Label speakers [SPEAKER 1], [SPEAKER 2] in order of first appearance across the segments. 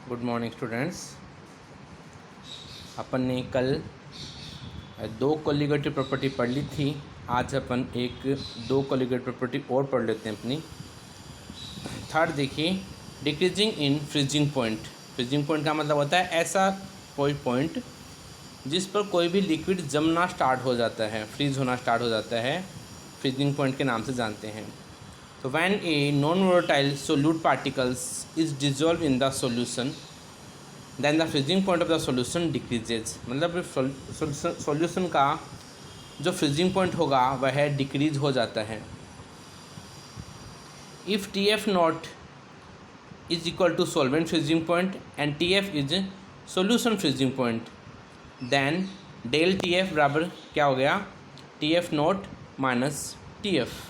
[SPEAKER 1] Good morning students. अपन ने कल दो कोलिगेटिव प्रॉपर्टी पढ़ ली थी। आज अपन दो कोलिगेटिव प्रॉपर्टी और पढ़ लेते हैं अपनी। थर्ड देखिए, decreasing in freezing point. Freezing point का मतलब होता है ऐसा कोई पॉइंट जिस पर कोई भी लिक्विड जमना स्टार्ट हो जाता है, फ्रीज होना स्टार्ट हो जाता है, फ्रीजिंग पॉइंट के नाम से जानते हैं। तो when a non volatile solute particles is dissolve in the solution then the freezing point of the solution decreases. मतलब सॉल्यूशन का जो फ्रीजिंग पॉइंट होगा वह डिक्रीज हो जाता है। If T F not is equal to solvent freezing point and T F is solution freezing point then del T F बराबर क्या हो गया, T F not minus T F.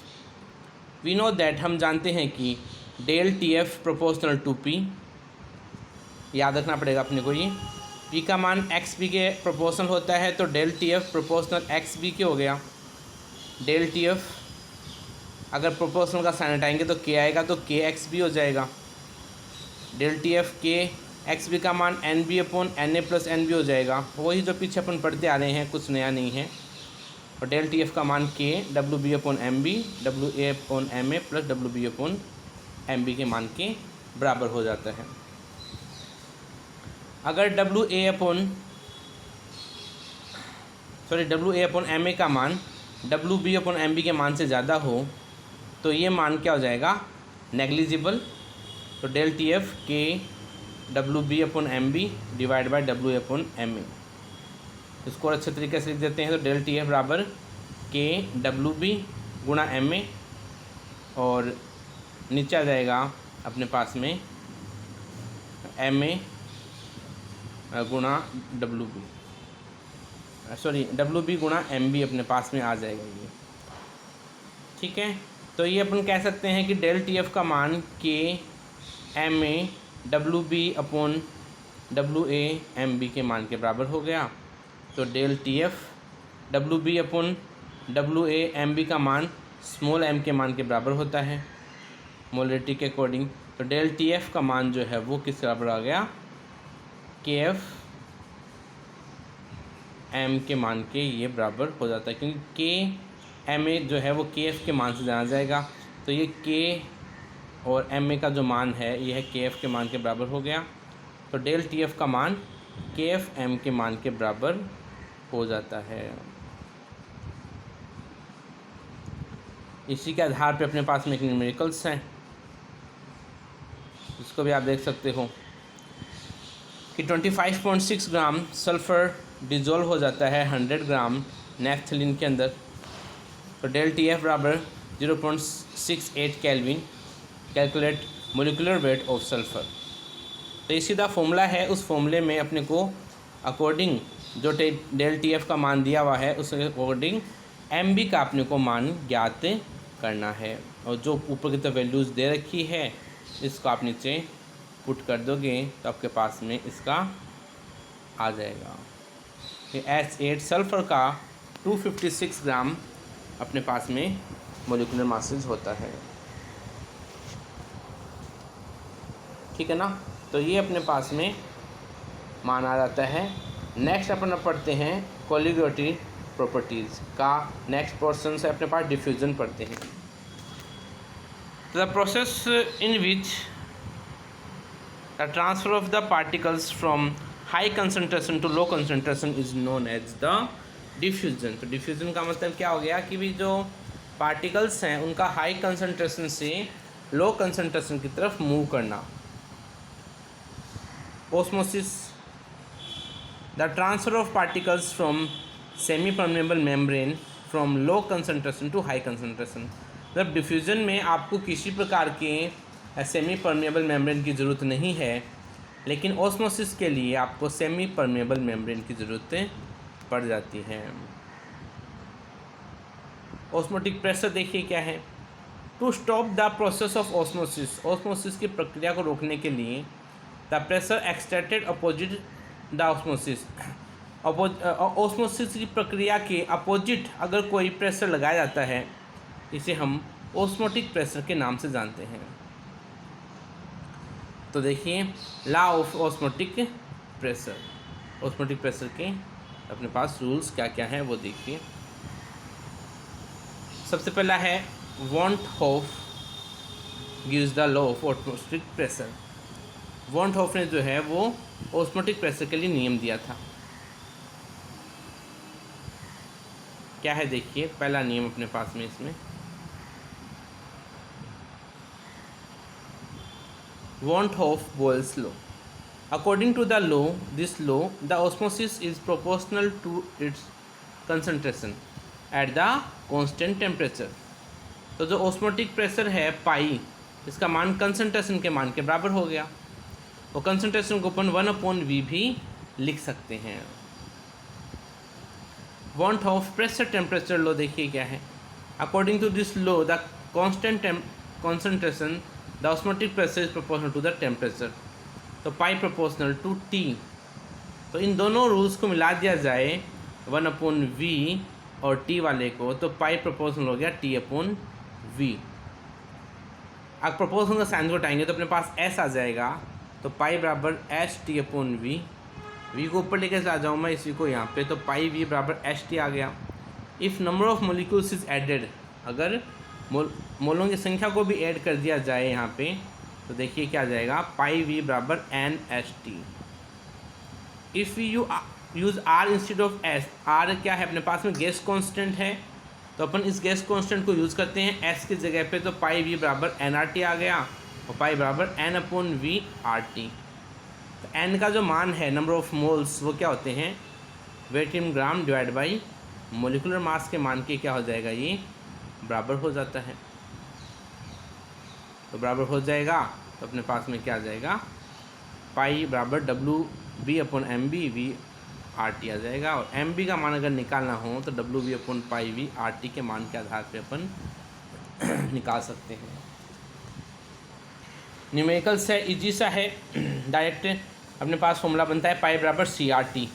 [SPEAKER 1] We know that, हम जानते हैं कि del T F proportional to P. याद रखना पड़ेगा अपने को, ये पी का मान एक्स बी के प्रोपोर्शनल होता है, तो del T F proportional X B के हो गया। डेल टी एफ अगर प्रोपोर्शनल का साइन हटाएंगे तो के आएगा, तो के एक्स बी हो जाएगा। Del T F K X B का मान N B upon N A plus N B हो जाएगा। वही जो पीछे अपन पढ़ते आ रहे हैं, कुछ नया नहीं है। और डेल टी एफ का मान K W B upon M B, W A upon M A plus W B upon M B के मान के बराबर हो जाता है। अगर W A upon M A का मान W B upon M B के मान से ज़्यादा हो तो ये मान क्या हो जाएगा, नेग्लिजिबल। तो del T F K W B upon M B divide by W A upon M A. इसको और अच्छे तरीके से लिख देते हैं। तो डेल टी एफ बराबर के डब्ल्यू बी गुणा एम ए, और नीचे आ जाएगा अपने पास में एम ए गुणा W B, sorry W B गुणा एम बी अपने पास में आ जाएगा ये। ठीक है, तो ये अपन कह सकते हैं कि डेल टी एफ का मान K M A W B upon W A M B के मान के बराबर हो गया। तो del T F W B upon W A M B का मान स्मॉल एम के मान के बराबर होता है मोलरिटी के अकॉर्डिंग। तो डेल टी एफ का मान जो है वो किस बराबर आ गया, के एफ एम के मान के ये बराबर हो जाता है, क्योंकि के एम ए जो है वो के एफ के मान से जाना जाएगा। तो ये के और एम ए का जो मान है ये है के एफ के मान के बराबर हो गया। तो डेल टी एफ का मान के एफ एम के मान के बराबर हो जाता है। इसी के आधार पे अपने पास में एक न्यूमेरिकल्स हैं, इसको भी आप देख सकते हो कि 25.6 ग्राम सल्फ़र डिज़ोल्व हो जाता है 100 ग्राम नेफ्थलीन के अंदर। तो डेल टी एफ बराबर 0.68 kelvin. Calculate molecular weight of sulphur. तो ये सीधा फॉर्मूला है, उस फॉर्मूले में अपने को अकॉर्डिंग जो डेल टी एफ का मान दिया हुआ है उस अकॉर्डिंग एम बी का अपने को मान ज्ञात करना है। और जो ऊपर की तरफ वैल्यूज़ दे रखी है इसको आप नीचे पुट कर दोगे तो आपके पास में इसका आ जाएगा। H8 सल्फ़र का 256 ग्राम अपने पास में मोलिकुलर मासेज होता है। ठीक है ना, तो ये अपने पास में मान आ जाता है। नेक्स्ट अपन पढ़ते हैं कोलिगेटिव प्रॉपर्टीज़ का नेक्स्ट पोर्शन से अपने पास डिफ्यूज़न पढ़ते हैं। The process in which the transfer of the particles from high concentration to low concentration is known as the diffusion. तो डिफ्यूज़न का मतलब क्या हो गया कि भी जो पार्टिकल्स हैं उनका हाई कंसनट्रेशन से लो कंसनट्रेशन की तरफ मूव करना। Osmosis, the transfer of particles from semi permeable membrane from low concentration to high concentration. मतलब डिफ्यूज़न में आपको किसी प्रकार के सेमी परमेबल मेम्ब्रेन की ज़रूरत नहीं है, लेकिन ऑस्मोसिस के लिए आपको सेमी परमेबल मेम्ब्रेन की ज़रूरत पड़ जाती है। ऑस्मोटिक प्रेशर देखिए क्या है। To stop the process of osmosis, osmosis की प्रक्रिया को रोकने के लिए the pressure extracted opposite the osmosis, osmosis की प्रक्रिया के अपोजिट अगर कोई प्रेशर लगाया जाता है इसे हम ऑस्मोटिक प्रेशर के नाम से जानते हैं। तो देखिए law of osmotic pressure, osmotic pressure के अपने पास रूल्स क्या क्या हैं वो देखिए। सबसे पहला है van't Hoff gives the law of osmotic pressure. Van't Hoff ने जो है वो ऑस्मोटिक प्रेशर के लिए नियम दिया था। क्या है देखिए पहला नियम अपने पास में इसमें, van't Hoff Boyle's law. According to the law, this law, the osmosis is proportional to its concentration at the constant temperature. तो जो ऑस्मोटिक प्रेशर है पाई, इसका मान कंसंट्रेशन के मान के बराबर हो गया। और कंसंट्रेशन को अपन 1/V भी लिख सकते हैं। Van't Hoff pressure temperature law देखिए क्या है। According to this law the constant concentration the osmotic pressure is proportional to the temperature. तो पाई प्रोपोर्शनल टू टी। तो इन दोनों रूल्स को मिला दिया जाए 1/V और टी वाले को, तो पाई प्रोपोर्शनल हो गया T/V। अब प्रोपोर्शनल का साइन को हटाएंगे तो अपने पास S आ जाएगा। तो पाई बराबर ST/V। V को ऊपर लेके आ जाऊँ मैं इसी को यहाँ पे, तो पाई V बराबर ST आ गया। If number of molecules is added, अगर मोलों की संख्या को भी ऐड कर दिया जाए यहाँ पे, तो देखिए क्या आ जाएगा, पाई V बराबर NST। If you use R instead of S, R क्या है अपने पास में गैस कांस्टेंट है, तो अपन इस गैस कांस्टेंट को यूज़ करते हैं S की जगह पे, तो पाई V बराबर NRT आ गया और पाई बराबर N/V RT। तो N का जो मान है नंबर ऑफ मोल्स वो क्या होते हैं, weight in gram divide by molecular mass के मान के क्या हो जाएगा, ये बराबर हो जाता है। तो बराबर हो जाएगा तो अपने पास में क्या आ जाएगा, पाई बराबर WB/MB V RT आ जाएगा। और MB का मान अगर निकालना हो तो WB/पाई V RT के मान के आधार पे अपन निकाल सकते हैं। न्यूमेरिकल से इजी सा है, डायरेक्ट अपने पास फॉर्मूला बनता है पाई बराबर CRT।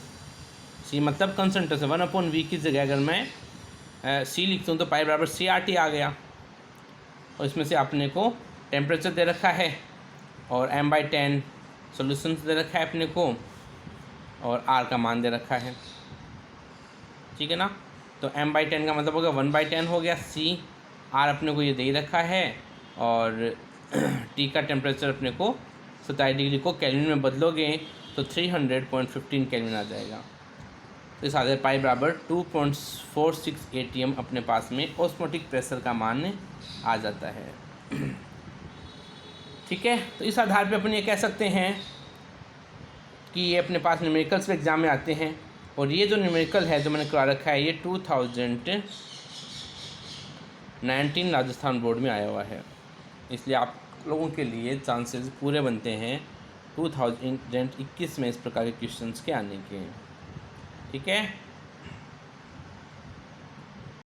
[SPEAKER 1] C मतलब कंसंट्रेशन, 1/V की जगह अगर मैं C लिखता हूँ तो पाई बराबर CRT आ गया। और इसमें से अपने को टेम्परेचर दे रखा है और M/10 सोल्यूशन दे रखा है अपने को, और R का मान दे रखा है, ठीक है ना। तो M/10 का मतलब होगा 1/10 हो गया। C R अपने को ये दे रखा है, और T का टेम्परेचर अपने को 27 डिग्री को केल्विन में बदलोगे तो 300.15 केल्विन आ जाएगा। तो इस आधार पाई बराबर 2.46 ATM अपने पास में ऑस्मोटिक प्रेशर का मान आ जाता है, ठीक है। तो इस आधार पे अपन ये कह सकते हैं कि ये अपने पास न्यूमेरिकल्स एग्ज़ाम में आते हैं। और ये जो न्यूमेरिकल है जो मैंने करवा रखा है, ये 2019 राजस्थान बोर्ड में आया हुआ है, इसलिए आप लोगों के लिए चांसेस पूरे बनते हैं 2021 में इस प्रकार के क्वेश्चंस के आने के, ठीक है।